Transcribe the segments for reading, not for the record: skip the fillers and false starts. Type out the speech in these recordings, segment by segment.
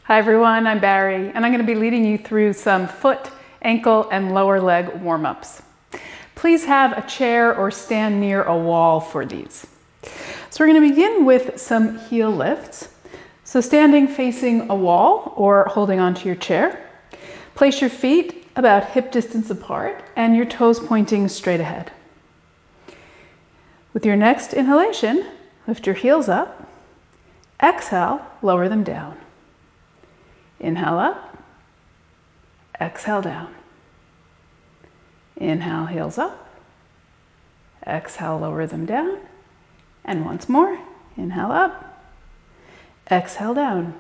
Hi everyone, I'm Barrie, and I'm going to be leading you through some foot, ankle, and lower leg warm-ups. Please have a chair or stand near a wall for these. So we're going to begin with some heel lifts. So standing facing a wall or holding onto your chair, place your feet about hip distance apart and your toes pointing straight ahead. With your next inhalation, lift your heels up. Exhale, lower them down. Inhale up, exhale down. Inhale, heels up. Exhale, lower them down. And once more, inhale up, exhale down.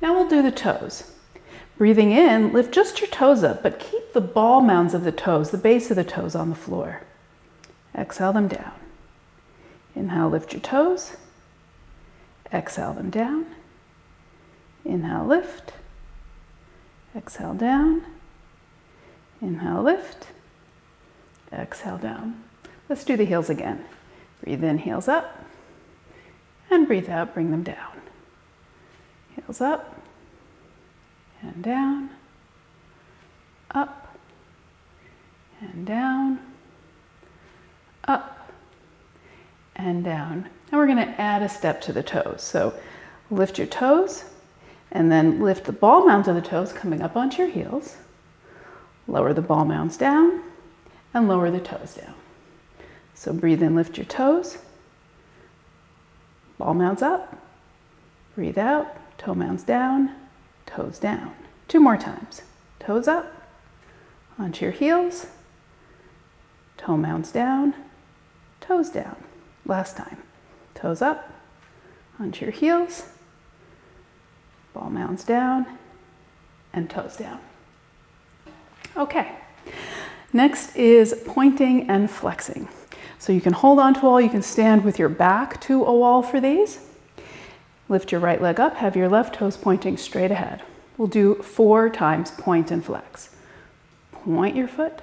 Now we'll do the toes. Breathing in, lift just your toes up, but keep the ball mounds of the toes, the base of the toes on the floor. Exhale them down. Inhale, lift your toes. Exhale them down. Inhale, lift. Exhale down. Inhale, lift. Exhale down. Let's do the heels again. Breathe in, heels up. And breathe out, bring them down. Heels up and down. Up and down. Up and down. Now we're going to add a step to the toes. So lift your toes and then lift the ball mounds of the toes coming up onto your heels. Lower the ball mounds down and lower the toes down. So breathe in, lift your toes. Ball mounds up. Breathe out, toe mounds down, toes down. 2 more times. Toes up, onto your heels. Toe mounds down, toes down. Last time. Toes up, onto your heels. Ball mounds down and toes down. Okay, next is pointing and flexing. So you can hold on to a wall, you can stand with your back to a wall for these. Lift your right leg up, have your left toes pointing straight ahead. We'll do 4 times point and flex. Point your foot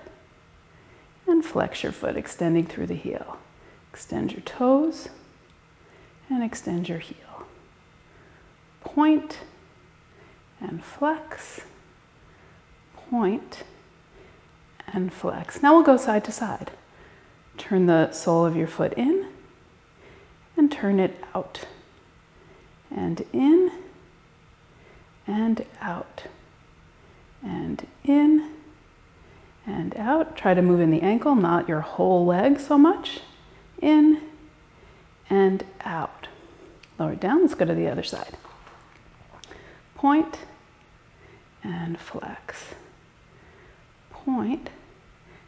and flex your foot, extending through the heel. Extend your toes and extend your heel. Point and flex, point and flex. Now we'll go side to side. Turn the sole of your foot in and turn it out. And in and out. And in and out. Try to move in the ankle, not your whole leg so much. In and out. Lower it down. Let's go to the other side. Point and flex. Point.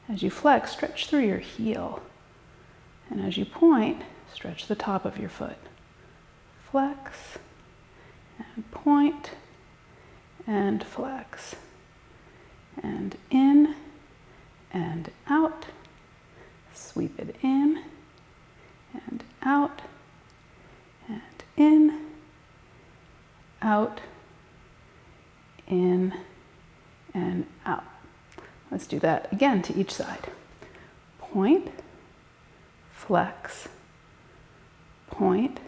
As you flex, stretch through your heel. And as you point, stretch the top of your foot. Flex and point and flex. And in and out. Sweep it in and out. And in, out, in, and out. Let's do that again to each side. Point, flex, point,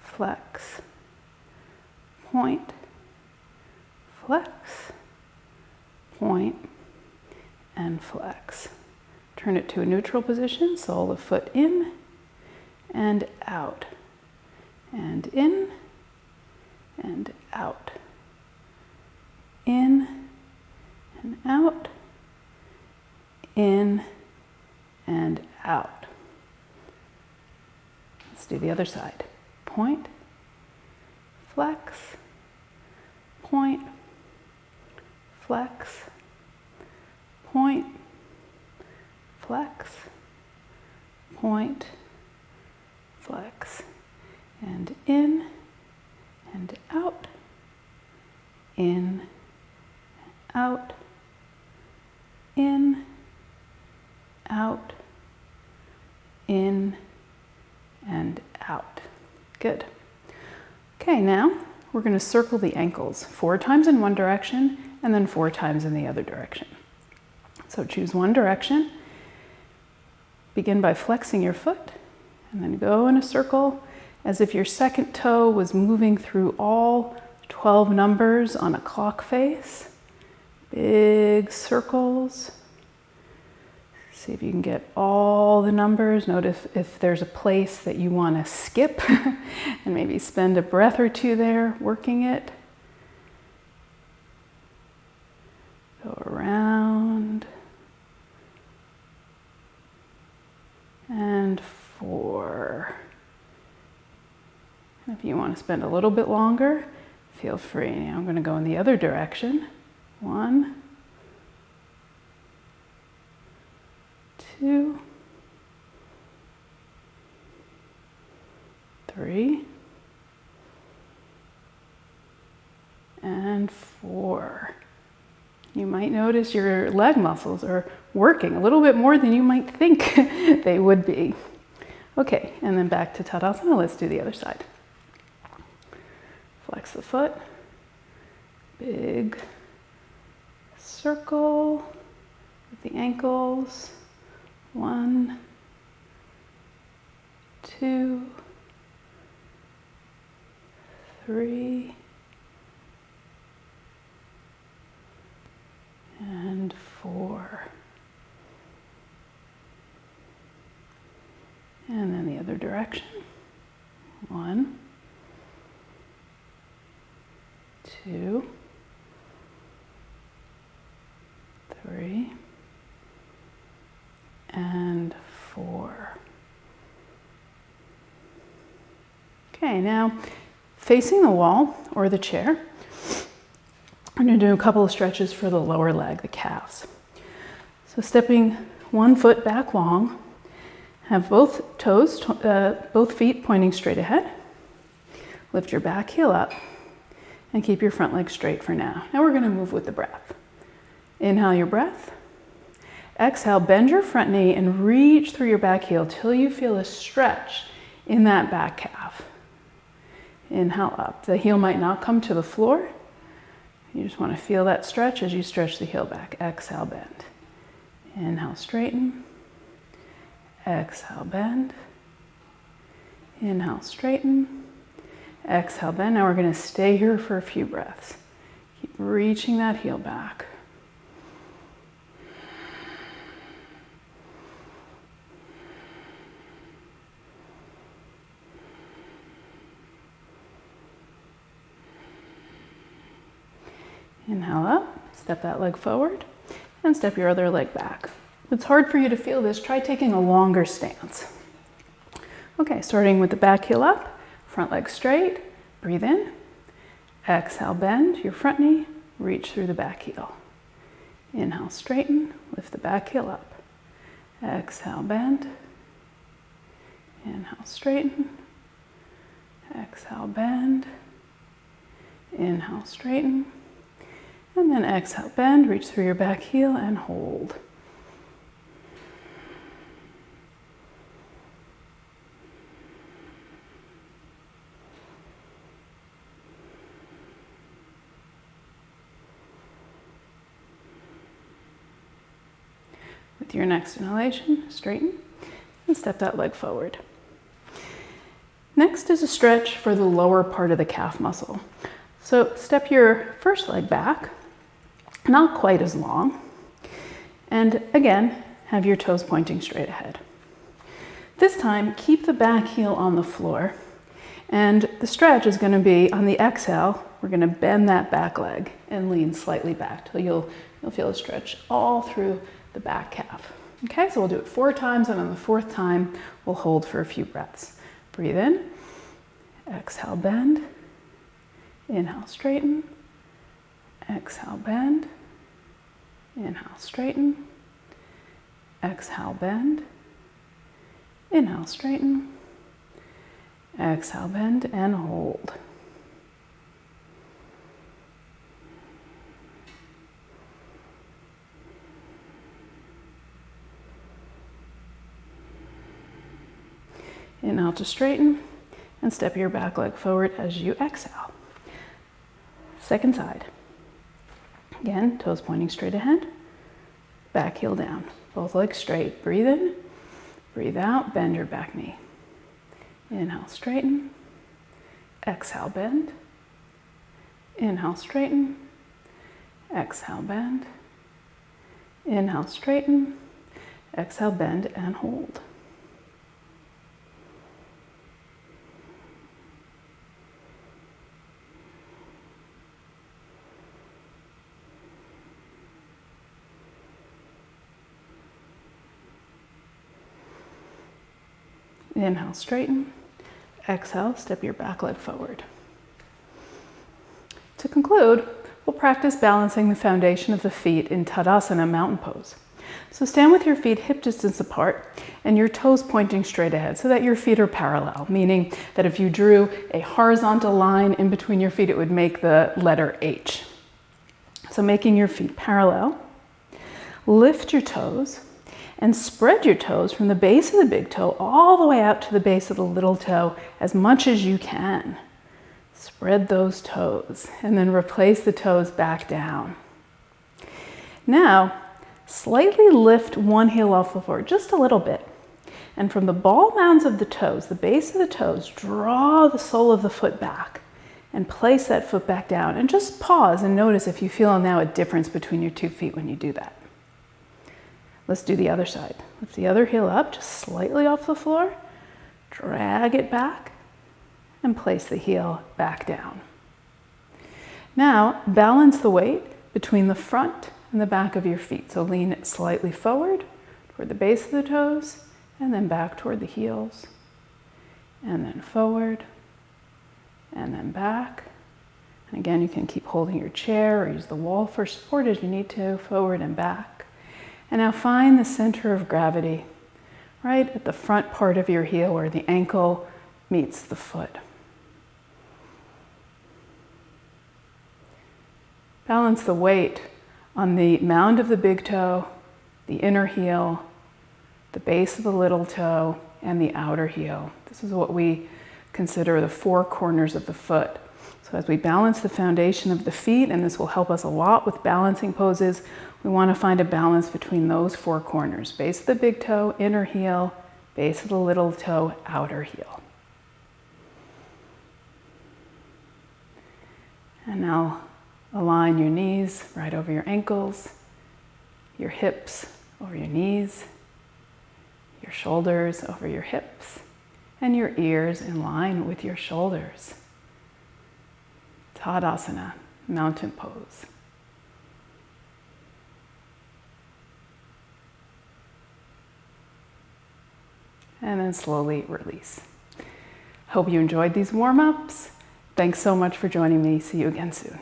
flex, point, flex, point, and flex. Turn it to a neutral position, sole of foot in and out. And in and out. In and out. In and out. Let's do the other side. Point, flex, point, flex, point, flex, point, flex. And in and out, in, out, in, out, in, and out. Good. Okay, now we're going to circle the ankles 4 times in one direction and then 4 times in the other direction. So choose one direction, begin by flexing your foot, and then go in a circle as if your second toe was moving through all 12 numbers on a clock face. Big circles. See if you can get all the numbers. Notice if there's a place that you want to skip and maybe spend a breath or two there working it. Go around. And 4. And if you want to spend a little bit longer, feel free. Now I'm going to go in the other direction. 1, 2, 3, and 4. You might notice your leg muscles are working a little bit more than you might think they would be. Okay, and then back to Tadasana. Let's do the other side. Flex the foot. Big circle with the ankles. 1, 2, 3, and 4. And then the other direction. 1, 2, 3, and 4. Okay, now facing the wall or the chair, I'm going to do a couple of stretches for the lower leg, the calves. So stepping one foot back long, have both toes, both feet pointing straight ahead. Lift your back heel up and keep your front leg straight for now. Now we're going to move with the breath. Inhale your breath. Exhale, bend your front knee and reach through your back heel till you feel a stretch in that back calf. Inhale up. The heel might not come to the floor. You just want to feel that stretch as you stretch the heel back. Exhale, bend. Inhale, straighten. Exhale, bend. Inhale, straighten. Exhale, bend. Now we're going to stay here for a few breaths. Keep reaching that heel back. Inhale up, step that leg forward, and step your other leg back. If it's hard for you to feel this, try taking a longer stance. Okay, starting with the back heel up, front leg straight, breathe in. Exhale, bend your front knee, reach through the back heel. Inhale, straighten, lift the back heel up. Exhale, bend. Inhale, straighten. Exhale, bend. Inhale, straighten. And then exhale, bend, reach through your back heel and hold. With your next inhalation, straighten and step that leg forward. Next is a stretch for the lower part of the calf muscle. So step your first leg back, not quite as long, and again, have your toes pointing straight ahead. This time, keep the back heel on the floor, and the stretch is going to be on the exhale. We're going to bend that back leg and lean slightly back till you'll feel a stretch all through the back calf. Okay, so we'll do it 4 times, and on the 4th time, we'll hold for a few breaths. Breathe in, exhale, bend, inhale, straighten, exhale, bend, inhale, straighten, exhale, bend, inhale, straighten, exhale, bend, and hold. Inhale to straighten and step your back leg forward as you exhale. Second side. Again, toes pointing straight ahead, back heel down, both legs straight. Breathe in, breathe out, bend your back knee. Inhale, straighten, exhale, bend, Inhale, straighten. Exhale, bend. Inhale, straighten. Exhale, bend and hold. Inhale, straighten. Exhale, step your back leg forward. To conclude, we'll practice balancing the foundation of the feet in Tadasana, mountain pose. So stand with your feet hip distance apart and your toes pointing straight ahead so that your feet are parallel, meaning that if you drew a horizontal line in between your feet, it would make the letter H. So making your feet parallel, lift your toes and spread your toes from the base of the big toe all the way out to the base of the little toe as much as you can. Spread those toes and then replace the toes back down. Now, slightly lift one heel off the floor, just a little bit. And from the ball mounds of the toes, the base of the toes, draw the sole of the foot back and place that foot back down. And just pause and notice if you feel now a difference between your 2 feet when you do that. Let's do the other side. Lift the other heel up, just slightly off the floor. Drag it back and place the heel back down. Now, balance the weight between the front and the back of your feet. So lean it slightly forward toward the base of the toes and then back toward the heels. And then forward and then back. And again, you can keep holding your chair or use the wall for support as you need to, forward and back. And now find the center of gravity right at the front part of your heel where the ankle meets the foot. Balance the weight on the mound of the big toe, the inner heel, the base of the little toe, and the outer heel. This is what we consider the 4 corners of the foot. So as we balance the foundation of the feet, and this will help us a lot with balancing poses, we want to find a balance between those 4 corners. Base of the big toe, inner heel, base of the little toe, outer heel. And now align your knees right over your ankles, your hips over your knees, your shoulders over your hips, and your ears in line with your shoulders. Tadasana, mountain pose. And then slowly release. Hope you enjoyed these warm-ups. Thanks so much for joining me. See you again soon.